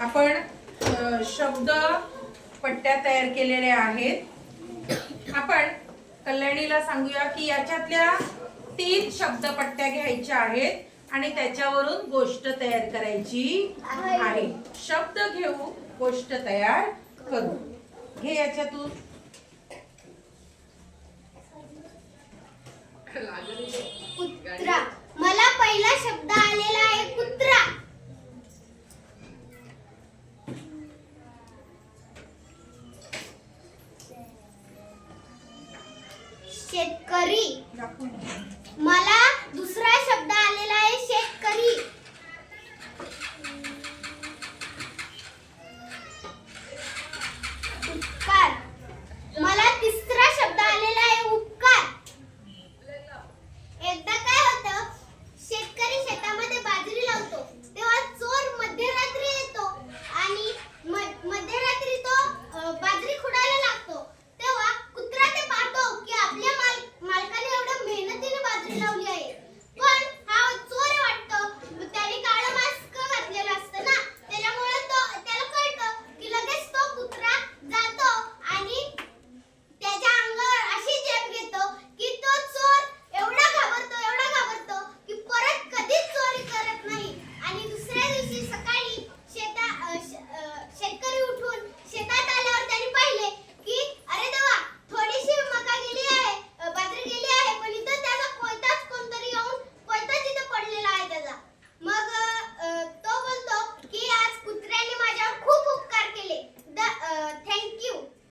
आपण शब्द पट्ट्या तयार केलेल्या आहेत. आपण कल्याणीला सांगूया की याच्यातल्या 3 शब्द पट्ट्या घ्यायच्या आहेत आणि त्याच्यावरून गोष्ट तयार करायची आहे. शब्द घेऊ, गोष्ट तयार करू. घे याच्यातून. कुत्रा. मला पहिला शब्द आलेला आहे कुत्रा. शेतकरी. मला दुसरा शब्द आलेला आहे शेतकरी.